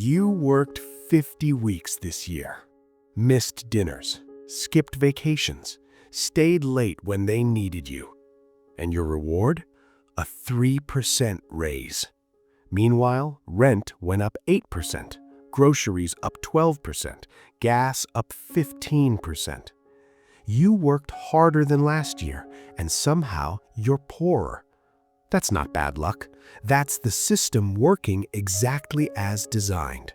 You worked 50 weeks this year, missed dinners, skipped vacations, stayed late when they needed you. And your reward? A 3% raise. Meanwhile, rent went up 8%, groceries up 12%, gas up 15%. You worked harder than last year, and somehow you're poorer. That's not bad luck. That's the system working exactly as designed.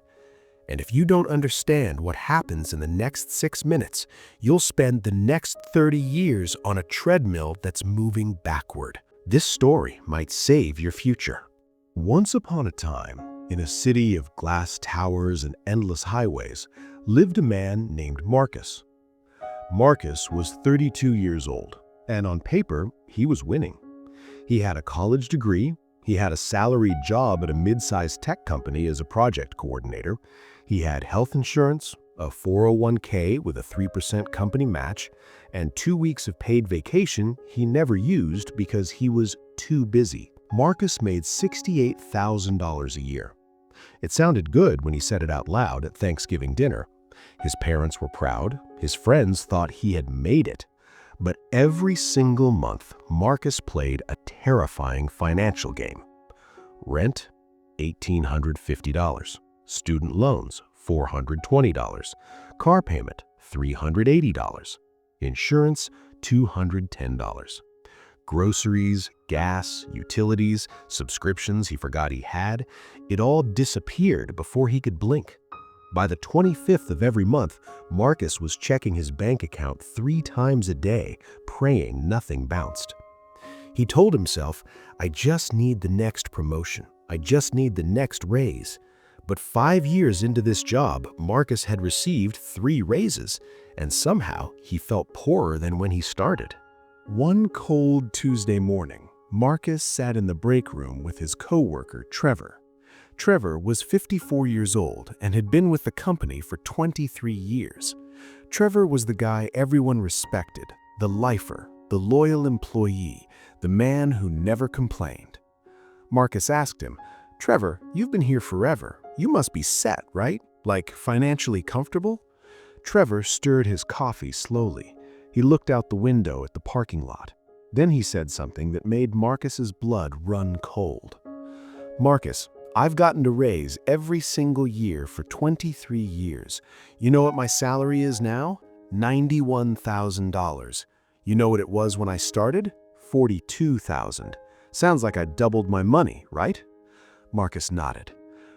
And if you don't understand what happens in the next 6 minutes, you'll spend the next 30 years on a treadmill that's moving backward. This story might save your future. Once upon a time, in a city of glass towers and endless highways, lived a man named Marcus. Marcus was 32 years old, and on paper, he was winning. He had a college degree, he had a salaried job at a mid-sized tech company as a project coordinator, he had health insurance, a 401k with a 3% company match, and 2 weeks of paid vacation he never used because he was too busy. Marcus made $68,000 a year. It sounded good when he said it out loud at Thanksgiving dinner. His parents were proud, his friends thought he had made it. But every single month, Marcus played a terrifying financial game. Rent, $1,850. Student loans, $420. Car payment, $380. Insurance, $210. Groceries, gas, utilities, subscriptions he forgot he had, it all disappeared before he could blink. By the 25th of every month, Marcus was checking his bank account 3 times a day, praying nothing bounced. He told himself, I just need the next promotion. I just need the next raise. But 5 years into this job, Marcus had received 3 raises, and somehow he felt poorer than when he started. One cold Tuesday morning, Marcus sat in the break room with his coworker, Trevor. Trevor was 54 years old and had been with the company for 23 years. Trevor was the guy everyone respected, the lifer, the loyal employee, the man who never complained. Marcus asked him, Trevor, you've been here forever. You must be set, right? Like financially comfortable? Trevor stirred his coffee slowly. He looked out the window at the parking lot. Then he said something that made Marcus's blood run cold. Marcus, I've gotten a raise every single year for 23 years. You know what my salary is now? $91,000. You know what it was when I started? $42,000. Sounds like I doubled my money, right? Marcus nodded.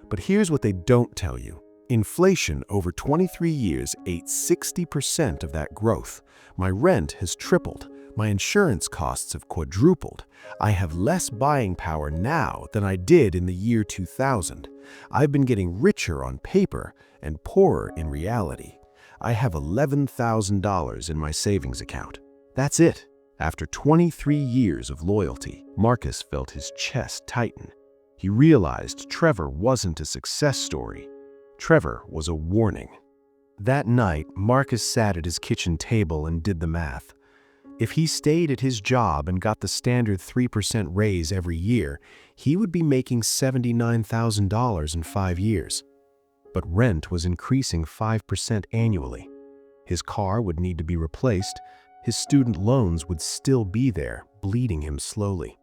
But here's what they don't tell you. Inflation over 23 years ate 60% of that growth. My rent has tripled. My insurance costs have quadrupled. I have less buying power now than I did in the year 2000. I've been getting richer on paper and poorer in reality. I have $11,000 in my savings account. That's it. After 23 years of loyalty, Marcus felt his chest tighten. He realized Trevor wasn't a success story. Trevor was a warning. That night, Marcus sat at his kitchen table and did the math. If he stayed at his job and got the standard 3% raise every year, he would be making $79,000 in 5 years. But rent was increasing 5% annually. His car would need to be replaced. His student loans would still be there, bleeding him slowly.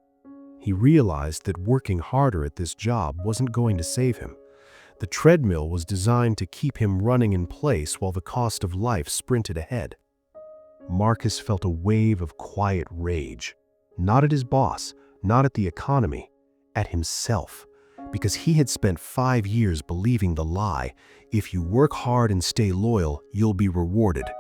He realized that working harder at this job wasn't going to save him. The treadmill was designed to keep him running in place while the cost of life sprinted ahead. Marcus felt a wave of quiet rage, not at his boss, not at the economy, at himself, because he had spent 5 years believing the lie, if you work hard and stay loyal, you'll be rewarded.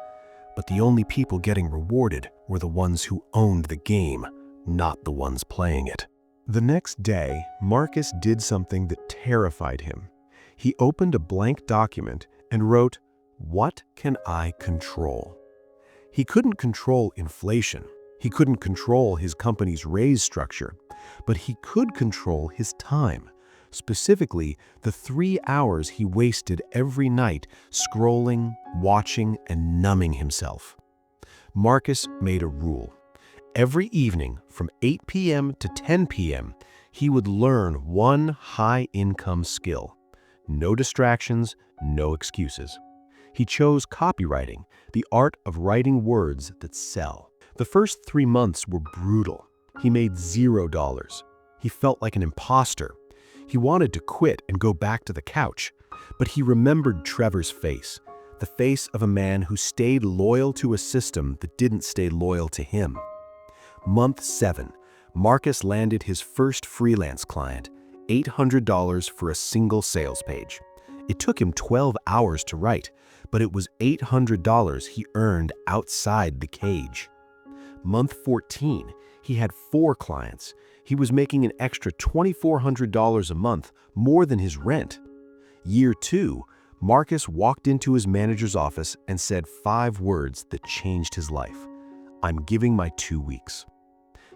But the only people getting rewarded were the ones who owned the game, not the ones playing it. The next day, Marcus did something that terrified him. He opened a blank document and wrote, "What can I control?" He couldn't control inflation. He couldn't control his company's raise structure, but he could control his time, specifically the 3 hours he wasted every night scrolling, watching, and numbing himself. Marcus made a rule. Every evening from 8 p.m. to 10 p.m., he would learn one high-income skill. No distractions, no excuses. He chose copywriting, the art of writing words that sell. The first 3 months were brutal. He made $0. He felt like an imposter. He wanted to quit and go back to the couch. But he remembered Trevor's face, the face of a man who stayed loyal to a system that didn't stay loyal to him. Month 7, Marcus landed his first freelance client, $800 for a single sales page. It took him 12 hours to write, but it was $800 he earned outside the cage. Month 14, he had 4 clients. He was making an extra $2,400 a month, more than his rent. Year 2, Marcus walked into his manager's office and said 5 words that changed his life. "I'm giving my 2 weeks."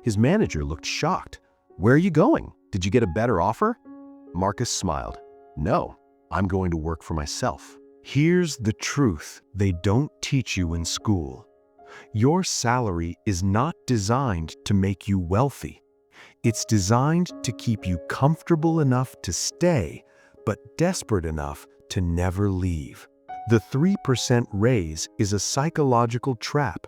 His manager looked shocked. "Where are you going? Did you get a better offer?" Marcus smiled. "No, I'm going to work for myself." Here's the truth they don't teach you in school. Your salary is not designed to make you wealthy. It's designed to keep you comfortable enough to stay, but desperate enough to never leave. The 3% raise is a psychological trap.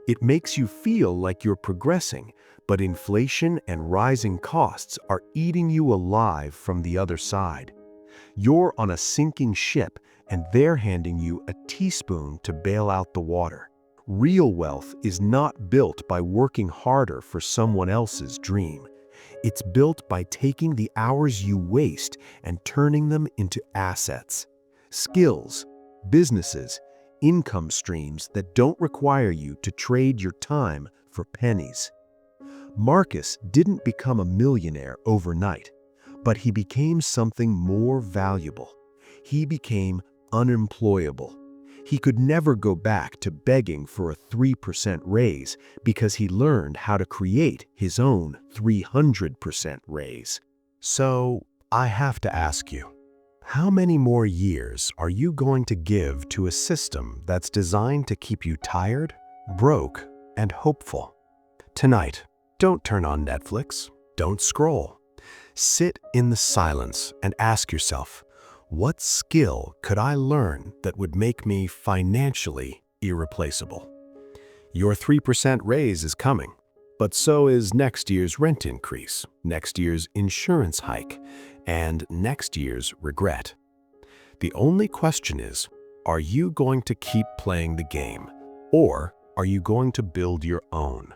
It makes you feel like you're progressing, but inflation and rising costs are eating you alive from the other side. You're on a sinking ship, and they're handing you a teaspoon to bail out the water. Real wealth is not built by working harder for someone else's dream. It's built by taking the hours you waste and turning them into assets. Skills, businesses, income streams that don't require you to trade your time for pennies. Marcus didn't become a millionaire overnight, but he became something more valuable. He became unemployable. He could never go back to begging for a 3% raise because he learned how to create his own 300% raise. So, I have to ask you, how many more years are you going to give to a system that's designed to keep you tired, broke, and hopeful? Tonight, don't turn on Netflix. Don't scroll. Sit in the silence and ask yourself, what skill could I learn that would make me financially irreplaceable? Your 3% raise is coming, but so is next year's rent increase, next year's insurance hike, and next year's regret. The only question is, are you going to keep playing the game, or are you going to build your own?